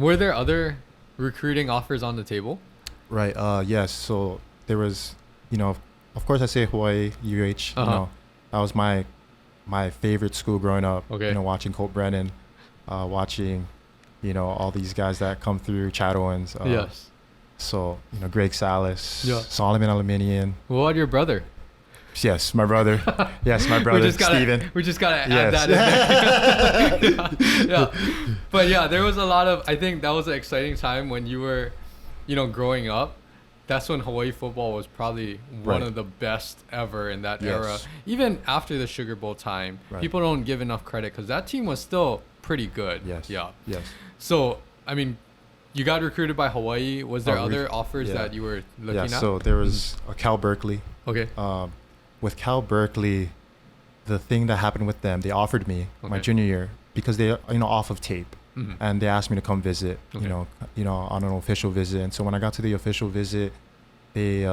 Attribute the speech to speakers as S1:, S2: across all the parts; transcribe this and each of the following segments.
S1: Were there other recruiting offers on the table?
S2: Right. Yes. So there was, of course I say Hawaii, UH. That was my favorite school growing up.
S1: Okay.
S2: Watching Colt Brennan, watching, all these guys that come through, Chad Owens.
S1: Yes.
S2: So, Greg Salas,
S1: Yeah.
S2: Solomon Aluminium.
S1: What about your brother?
S2: Yes, my brother. Yes, my brother, Steven.
S1: We just got to add that in there. Yeah. But yeah, there was a lot of, I think that was an exciting time when you were, growing up. That's when Hawaii football was probably one of the best ever in that era. Even after the Sugar Bowl time, people don't give enough credit because that team was still pretty good.
S2: Yes.
S1: Yeah.
S2: Yes.
S1: So, I mean, you got recruited by Hawaii. Was there other offers that you were looking at?
S2: Yeah, so there was a Cal Berkeley.
S1: Okay.
S2: With Cal Berkeley, the thing that happened with them, they offered me my junior year because they, off of tape.
S1: Mm-hmm.
S2: And they asked me to come visit, on an official visit. And so when I got to the official visit, they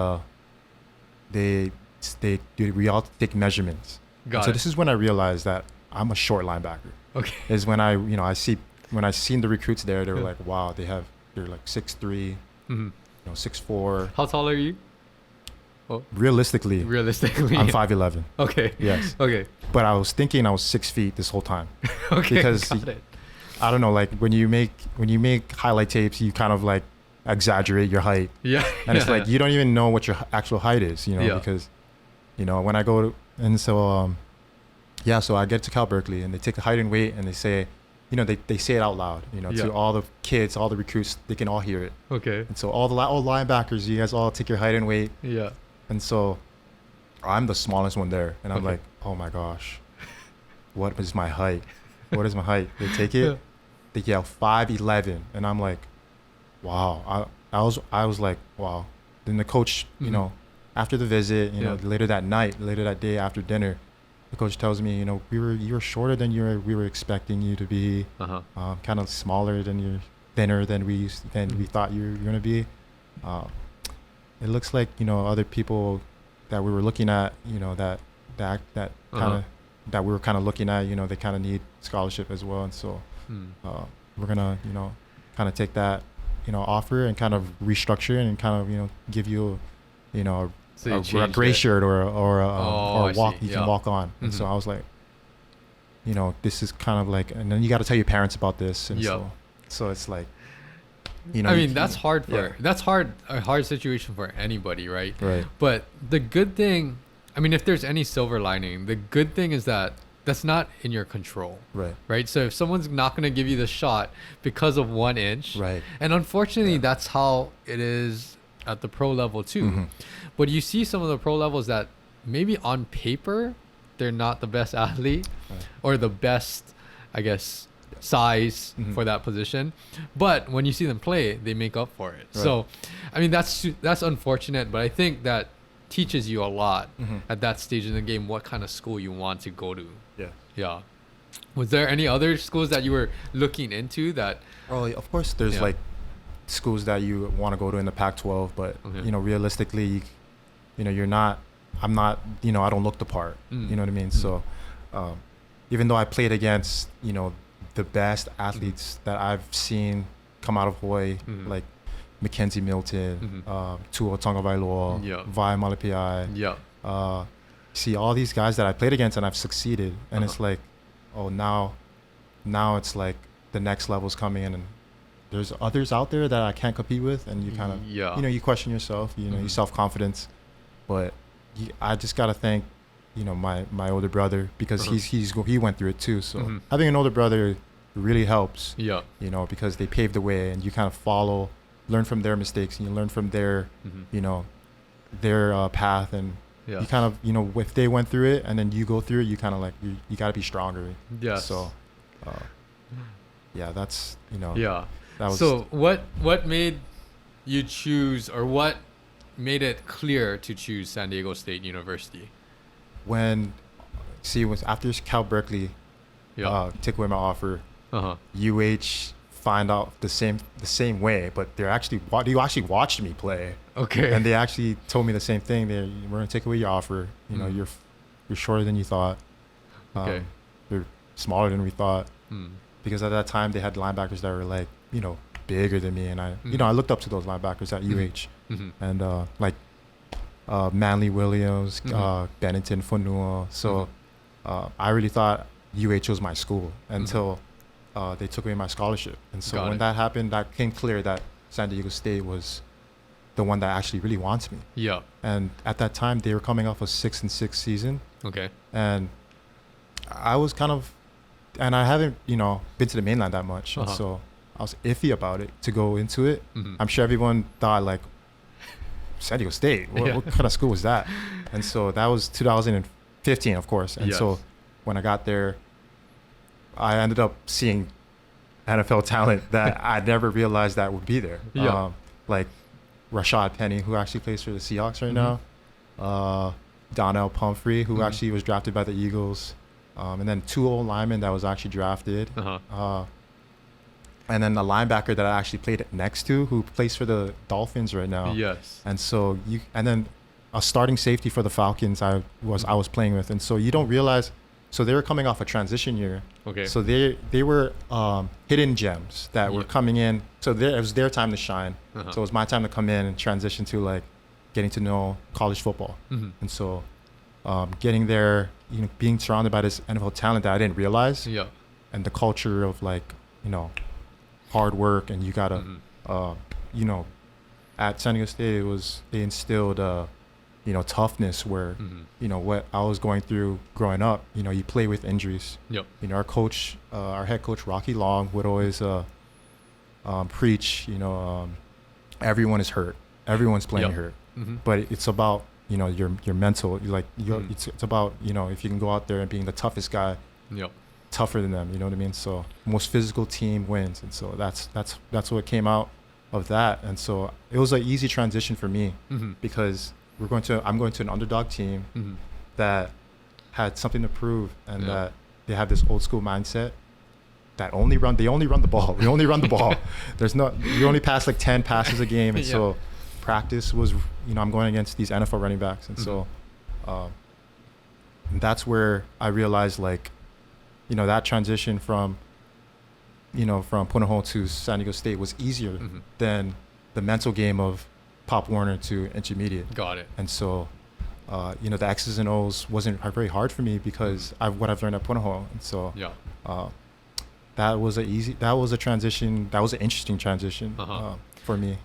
S2: take measurements. So this is when I realized that I'm a short linebacker.
S1: Okay.
S2: Is when I seen the recruits there, they were like, wow, they're like 6'3", 6'4".
S1: How tall are you?
S2: Oh. Realistically, I'm 5'11".
S1: Okay.
S2: Yes.
S1: Okay.
S2: But I was thinking I was 6 feet this whole time.
S1: Okay.
S2: Because
S1: got it.
S2: I don't know, like when you make highlight tapes, you kind of like exaggerate your height.
S1: Yeah.
S2: And it's like you don't even know what your actual height is, because, when I go to, and so so I get to Cal Berkeley and they take the height and weight and they say, they say it out loud, to all the kids, all the recruits, they can all hear it.
S1: Okay.
S2: And so all linebackers, you guys all take your height and weight.
S1: Yeah.
S2: And so I'm the smallest one there. And I'm like, oh my gosh, what is my height? What is my height? They take it, they yell 5'11", and I'm like, wow. I was like, wow. Then the coach, after the visit, later that day after dinner, the coach tells me, you were shorter than we were expecting you to be, kind of smaller thinner than we thought you were gonna be. It looks like other people that we were looking at, that we were kind of looking at, they kind of need scholarship as well, and so we're gonna kind of take that offer and kind of restructure it and kind of give you a gray shirt or walk you can walk on. And so I was like, this is kind of like, and then you got to tell your parents about this, and so it's like, I
S1: mean, that's hard a hard situation for anybody, right?
S2: Right.
S1: But the good thing, I mean, if there's any silver lining, the good thing is that that's not in your control. Right. So if someone's not going to give you the shot because of 1 inch,
S2: right.
S1: And unfortunately, that's how it is at the pro level too.
S2: Mm-hmm.
S1: But you see some of the pro levels that maybe on paper, they're not the best athlete or the best, I guess, size for that position. But when you see them play, they make up for it. Right. So, I mean, that's unfortunate, but I think that teaches you a lot at that stage in the game, what kind of school you want to go to. Yeah. Was there any other schools that you were looking into that?
S2: Oh, of course, there's like schools that you want to go to in the Pac-12, but realistically, I'm not, I don't look the part. You know what I mean? So, even though I played against, the best athletes that I've seen come out of Hawaii, like Mackenzie Milton, Tua Tagovailoa, Vai Malapiai, see all these guys that I played against and I've succeeded, and it's like, oh, now it's like the next level's coming in, and there's others out there that I can't compete with, and you kind of you question yourself, your self-confidence, but I just gotta thank my older brother, because he went through it too. So having an older brother really helps. Because they paved the way, and you kind of learn from their mistakes, and you learn from their their path, and you kind of if they went through it and then you go through it, you kind of like you got to be stronger. So that's that was.
S1: So what made you choose, or what made it clear to choose San Diego State University?
S2: Was after Cal Berkeley took away my offer, UH find out the same way, but you actually watched me play. Okay. And they actually told me the same thing. We're gonna take away your offer. You're shorter than you thought. You're smaller than we thought. Because at that time they had linebackers that were like, bigger than me, and I looked up to those linebackers at UH, and like Manly Williams, Bennington Fonua. So I really thought UH was my school until they took away my scholarship. And so when that happened, that became clear that San Diego State was the one that actually really wants me.
S1: Yeah.
S2: And at that time, they were coming off a 6-6 season.
S1: Okay.
S2: And I was kind of, and I haven't, been to the mainland that much. And so I was iffy about it to go into it. I'm sure everyone thought like, San Diego State, what kind of school was that? And so that was 2015, of course. And so when I got there, I ended up seeing NFL talent that I never realized that would be there. Like Rashad Penny, who actually plays for the Seahawks right now. Donnell Pumphrey, who actually was drafted by the Eagles. And then 2 old linemen that was actually drafted. And then the linebacker that I actually played next to, who plays for the Dolphins right now.
S1: Yes.
S2: And so and then a starting safety for the Falcons I was playing with. And so you don't realize, so they were coming off a transition year.
S1: Okay.
S2: So they were hidden gems that were coming in. So it was their time to shine. So it was my time to come in and transition to like getting to know college football. And so getting there, being surrounded by this NFL talent that I didn't realize. And the culture of like, hard work, and you gotta, at San Diego State, they instilled, toughness where, what I was going through growing up, you play with injuries. Our head coach, Rocky Long, would always preach, everyone is hurt. Everyone's playing hurt. But it's about, your mental, it's about, if you can go out there and being the toughest guy, tougher than them, you know what I mean? So most physical team wins, and so that's what came out of that. And so it was an easy transition for me because I'm going to an underdog team that had something to prove, and that they have this old school mindset that they only run the ball. We only run the ball. We only pass like 10 passes a game, and so practice was, I'm going against these NFL running backs, and so and that's where I realized like, that transition from Punahou to San Diego State was easier than the mental game of Pop Warner to intermediate.
S1: Got it. And
S2: so, the X's and O's wasn't very hard for me because what I've learned at Punahou. And so, that was an interesting transition for me.